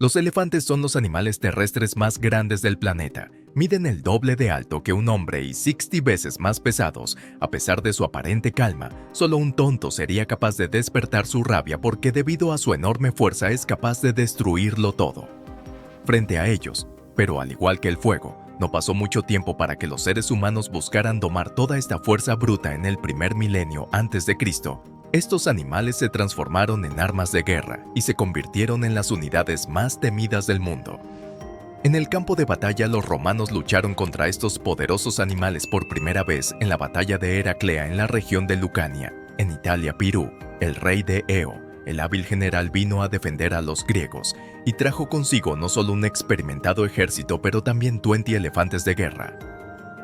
Los elefantes son los animales terrestres más grandes del planeta. Miden el doble de alto que un hombre y 60 veces más pesados. A pesar de su aparente calma, solo un tonto sería capaz de despertar su rabia porque debido a su enorme fuerza es capaz de destruirlo todo. Frente a ellos, pero al igual que el fuego, no pasó mucho tiempo para que los seres humanos buscaran domar toda esta fuerza bruta en el primer milenio antes de Cristo. Estos animales se transformaron en armas de guerra y se convirtieron en las unidades más temidas del mundo. En el campo de batalla, los romanos lucharon contra estos poderosos animales por primera vez en la batalla de Heraclea en la región de Lucania, en Italia, Pirú. El rey de Eo, el hábil general, vino a defender a los griegos y trajo consigo no solo un experimentado ejército, pero también 20 elefantes de guerra.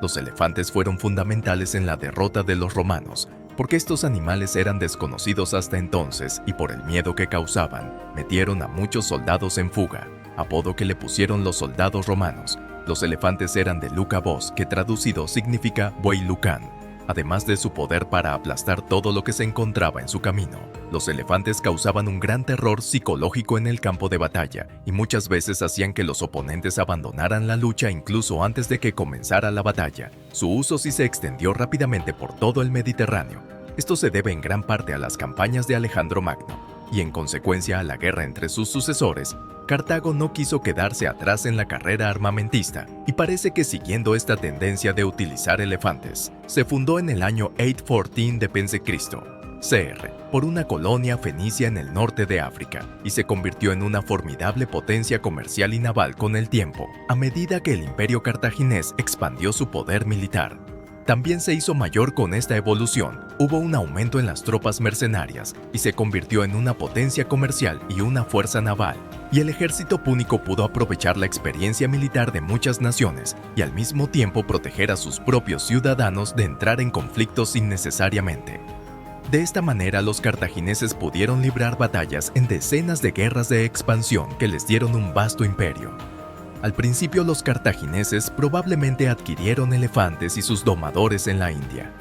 Los elefantes fueron fundamentales en la derrota de los romanos, porque estos animales eran desconocidos hasta entonces y por el miedo que causaban, metieron a muchos soldados en fuga, apodo que le pusieron los soldados romanos. Los elefantes eran de Luca Bos, que traducido significa buey lucán. Además de su poder para aplastar todo lo que se encontraba en su camino, los elefantes causaban un gran terror psicológico en el campo de batalla y muchas veces hacían que los oponentes abandonaran la lucha incluso antes de que comenzara la batalla. Su uso sí se extendió rápidamente por todo el Mediterráneo. Esto se debe en gran parte a las campañas de Alejandro Magno y en consecuencia a la guerra entre sus sucesores. Cartago no quiso quedarse atrás en la carrera armamentista y parece que siguiendo esta tendencia de utilizar elefantes, se fundó en el año 814 d. Cristo, CR, por una colonia fenicia en el norte de África y se convirtió en una formidable potencia comercial y naval con el tiempo, a medida que el imperio cartaginés expandió su poder militar. También se hizo mayor con esta evolución, hubo un aumento en las tropas mercenarias y se convirtió en una potencia comercial y una fuerza naval, y el ejército púnico pudo aprovechar la experiencia militar de muchas naciones y al mismo tiempo proteger a sus propios ciudadanos de entrar en conflictos innecesariamente. De esta manera, los cartagineses pudieron librar batallas en decenas de guerras de expansión que les dieron un vasto imperio. Al principio, los cartagineses probablemente adquirieron elefantes y sus domadores en la India.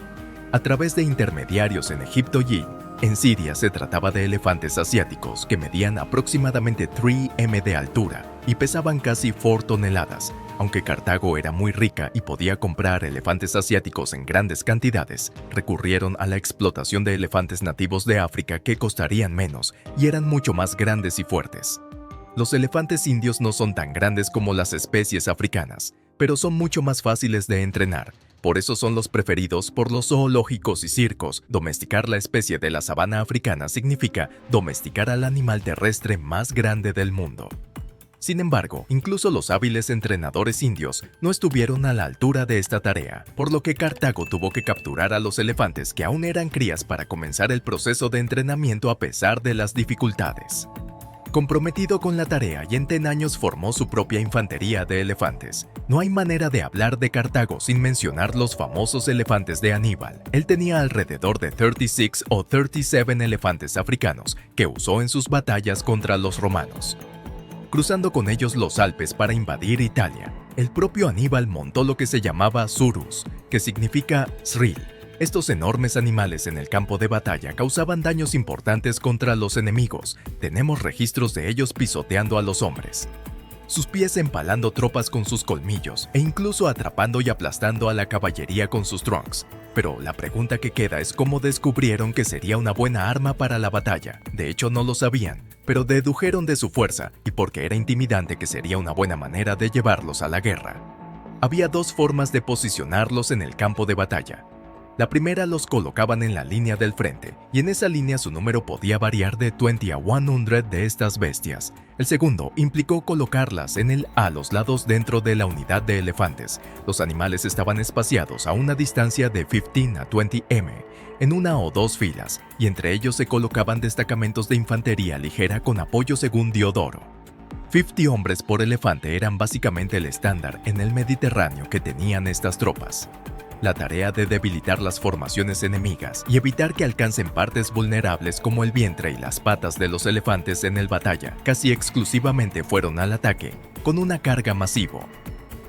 A través de intermediarios en Egipto y en Siria se trataba de elefantes asiáticos que medían aproximadamente 3 m de altura y pesaban casi 4 toneladas. Aunque Cartago era muy rica y podía comprar elefantes asiáticos en grandes cantidades, recurrieron a la explotación de elefantes nativos de África que costarían menos y eran mucho más grandes y fuertes. Los elefantes indios no son tan grandes como las especies africanas, pero son mucho más fáciles de entrenar. Por eso son los preferidos por los zoológicos y circos. Domesticar la especie de la sabana africana significa domesticar al animal terrestre más grande del mundo. Sin embargo, incluso los hábiles entrenadores indios no estuvieron a la altura de esta tarea, por lo que Cartago tuvo que capturar a los elefantes que aún eran crías para comenzar el proceso de entrenamiento a pesar de las dificultades. Comprometido con la tarea y en 10 años formó su propia infantería de elefantes. No hay manera de hablar de Cartago sin mencionar los famosos elefantes de Aníbal. Él tenía alrededor de 36 o 37 elefantes africanos que usó en sus batallas contra los romanos, cruzando con ellos los Alpes para invadir Italia. El propio Aníbal montó lo que se llamaba Surus, que significa Sril. Estos enormes animales en el campo de batalla causaban daños importantes contra los enemigos. Tenemos registros de ellos pisoteando a los hombres, sus pies empalando tropas con sus colmillos e incluso atrapando y aplastando a la caballería con sus trunks. Pero la pregunta que queda es cómo descubrieron que sería una buena arma para la batalla. De hecho, no lo sabían, pero dedujeron de su fuerza y porque era intimidante que sería una buena manera de llevarlos a la guerra. Había 2 formas de posicionarlos en el campo de batalla. La primera los colocaban en la línea del frente, y en esa línea su número podía variar de 20 a 100 de estas bestias. El segundo implicó colocarlas a los lados dentro de la unidad de elefantes. Los animales estaban espaciados a una distancia de 15 a 20 m, en 1 o 2 filas, y entre ellos se colocaban destacamentos de infantería ligera con apoyo según Diodoro. 50 hombres por elefante eran básicamente el estándar en el Mediterráneo que tenían estas tropas. La tarea de debilitar las formaciones enemigas y evitar que alcancen partes vulnerables como el vientre y las patas de los elefantes en el batalla casi exclusivamente fueron al ataque, con una carga masivo.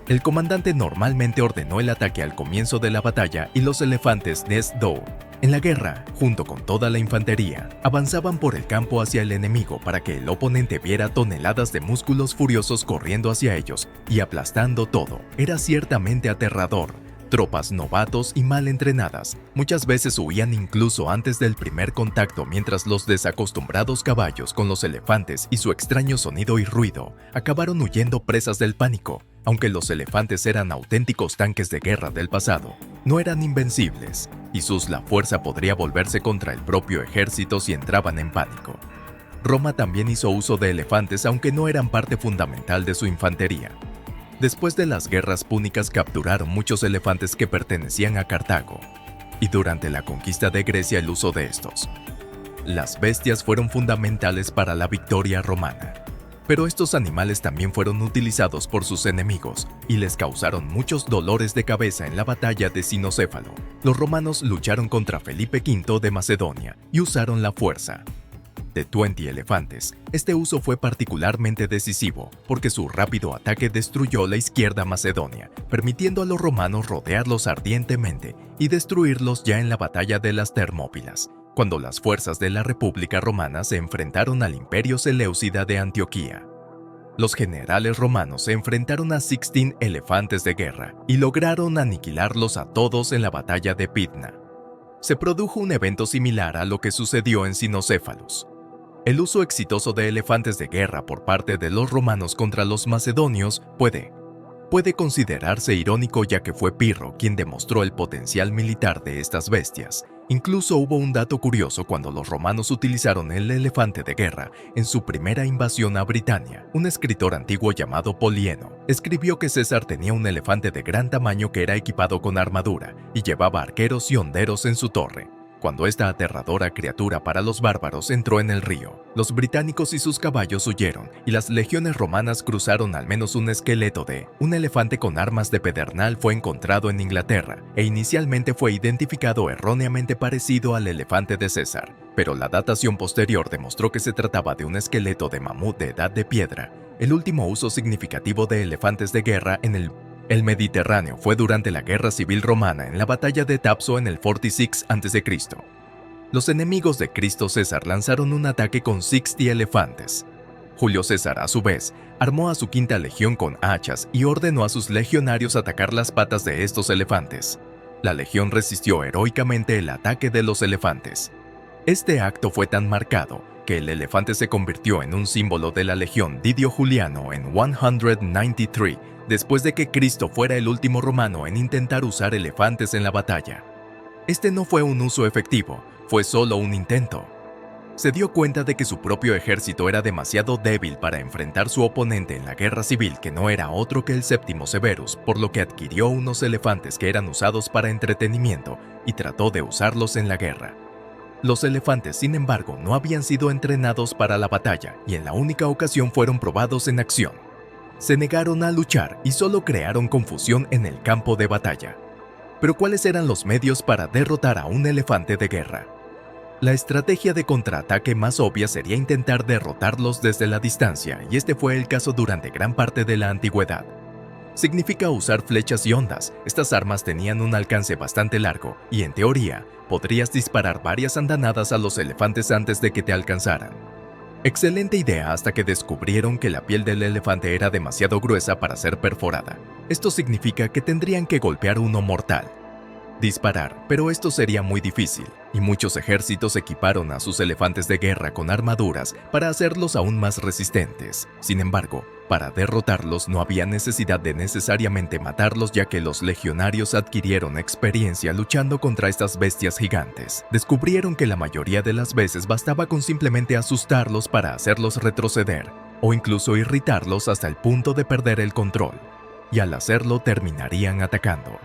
El comandante normalmente ordenó el ataque al comienzo de la batalla y los elefantes Nesdo En la guerra, junto con toda la infantería, avanzaban por el campo hacia el enemigo para que el oponente viera toneladas de músculos furiosos corriendo hacia ellos y aplastando todo. Era ciertamente aterrador. Tropas novatos y mal entrenadas muchas veces huían incluso antes del primer contacto, mientras los desacostumbrados caballos con los elefantes y su extraño sonido y ruido acabaron huyendo presas del pánico. Aunque los elefantes eran auténticos tanques de guerra del pasado, no eran invencibles, y la fuerza podría volverse contra el propio ejército si entraban en pánico. Roma también hizo uso de elefantes, aunque no eran parte fundamental de su infantería. Después de las guerras púnicas capturaron muchos elefantes que pertenecían a Cartago, y durante la conquista de Grecia el uso de estos. Las bestias fueron fundamentales para la victoria romana. Pero estos animales también fueron utilizados por sus enemigos y les causaron muchos dolores de cabeza en la batalla de Cinocéfalo. Los romanos lucharon contra Felipe V de Macedonia y usaron la fuerza. De 20 elefantes, este uso fue particularmente decisivo porque su rápido ataque destruyó la izquierda macedonia, permitiendo a los romanos rodearlos ardientemente y destruirlos ya en la batalla de las Termópilas, cuando las fuerzas de la República Romana se enfrentaron al Imperio Seleucida de Antioquía. Los generales romanos se enfrentaron a 16 elefantes de guerra y lograron aniquilarlos a todos en la batalla de Pydna. Se produjo un evento similar a lo que sucedió en Cinocéfalos. El uso exitoso de elefantes de guerra por parte de los romanos contra los macedonios puede considerarse irónico, ya que fue Pirro quien demostró el potencial militar de estas bestias. Incluso hubo un dato curioso cuando los romanos utilizaron el elefante de guerra en su primera invasión a Britania. Un escritor antiguo llamado Polieno escribió que César tenía un elefante de gran tamaño que era equipado con armadura y llevaba arqueros y honderos en su torre. Cuando esta aterradora criatura para los bárbaros entró en el río, los británicos y sus caballos huyeron y las legiones romanas cruzaron. Al menos un esqueleto de un elefante con armas de pedernal fue encontrado en Inglaterra e inicialmente fue identificado erróneamente parecido al elefante de César, pero la datación posterior demostró que se trataba de un esqueleto de mamut de edad de piedra. El último uso significativo de elefantes de guerra en el Mediterráneo fue durante la Guerra Civil Romana en la batalla de Tapso en el 46 a.C. Los enemigos de Cristo César lanzaron un ataque con 60 elefantes. Julio César, a su vez, armó a su quinta legión con hachas y ordenó a sus legionarios atacar las patas de estos elefantes. La legión resistió heroicamente el ataque de los elefantes. Este acto fue tan marcado que el elefante se convirtió en un símbolo de la legión Didio Juliano en 193, después de que Cristo fuera el último romano en intentar usar elefantes en la batalla. Este no fue un uso efectivo, fue solo un intento. Se dio cuenta de que su propio ejército era demasiado débil para enfrentar su oponente en la guerra civil, que no era otro que el Séptimo Severus, por lo que adquirió unos elefantes que eran usados para entretenimiento y trató de usarlos en la guerra. Los elefantes, sin embargo, no habían sido entrenados para la batalla y en la única ocasión fueron probados en acción. Se negaron a luchar y solo crearon confusión en el campo de batalla. Pero ¿cuáles eran los medios para derrotar a un elefante de guerra? La estrategia de contraataque más obvia sería intentar derrotarlos desde la distancia, y este fue el caso durante gran parte de la antigüedad. Significa usar flechas y ondas. Estas armas tenían un alcance bastante largo y, en teoría, podrías disparar varias andanadas a los elefantes antes de que te alcanzaran. Excelente idea hasta que descubrieron que la piel del elefante era demasiado gruesa para ser perforada. Esto significa que tendrían que golpear uno mortal. Disparar, pero esto sería muy difícil, y muchos ejércitos equiparon a sus elefantes de guerra con armaduras para hacerlos aún más resistentes. Sin embargo, para derrotarlos no había necesidad de necesariamente matarlos, ya que los legionarios adquirieron experiencia luchando contra estas bestias gigantes. Descubrieron que la mayoría de las veces bastaba con simplemente asustarlos para hacerlos retroceder, o incluso irritarlos hasta el punto de perder el control, y al hacerlo terminarían atacando.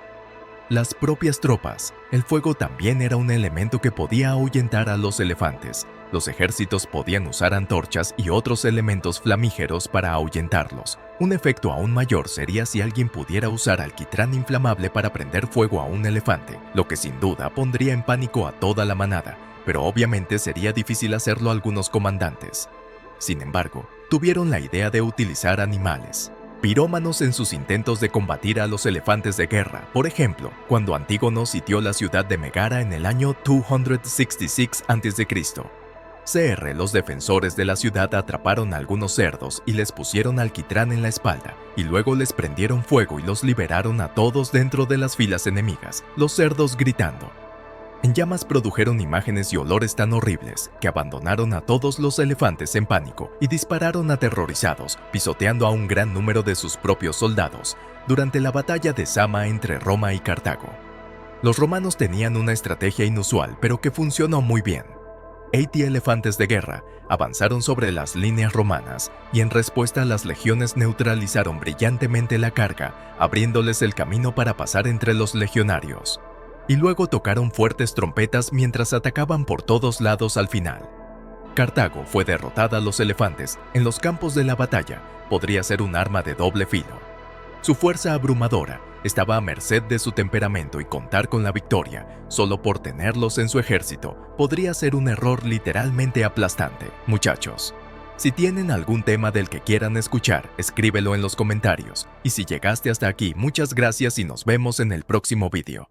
Las propias tropas. El fuego también era un elemento que podía ahuyentar a los elefantes. Los ejércitos podían usar antorchas y otros elementos flamígeros para ahuyentarlos. Un efecto aún mayor sería si alguien pudiera usar alquitrán inflamable para prender fuego a un elefante, lo que sin duda pondría en pánico a toda la manada, pero obviamente sería difícil hacerlo a algunos comandantes. Sin embargo, tuvieron la idea de utilizar animales. pirómanos en sus intentos de combatir a los elefantes de guerra. Por ejemplo, cuando Antígono sitió la ciudad de Megara en el año 266 a.C. Los defensores de la ciudad atraparon a algunos cerdos y les pusieron alquitrán en la espalda, y luego les prendieron fuego y los liberaron a todos dentro de las filas enemigas, los cerdos gritando. En llamas produjeron imágenes y olores tan horribles que abandonaron a todos los elefantes en pánico y dispararon aterrorizados, pisoteando a un gran número de sus propios soldados durante la batalla de Zama entre Roma y Cartago. Los romanos tenían una estrategia inusual, pero que funcionó muy bien. 80 elefantes de guerra avanzaron sobre las líneas romanas y en respuesta las legiones neutralizaron brillantemente la carga, abriéndoles el camino para pasar entre los legionarios. Y luego tocaron fuertes trompetas mientras atacaban por todos lados al final. Cartago fue derrotada a los elefantes en los campos de la batalla. Podría ser un arma de doble filo. Su fuerza abrumadora estaba a merced de su temperamento y contar con la victoria solo por tenerlos en su ejército podría ser un error literalmente aplastante. Muchachos, si tienen algún tema del que quieran escuchar, escríbelo en los comentarios. Y si llegaste hasta aquí, muchas gracias y nos vemos en el próximo vídeo.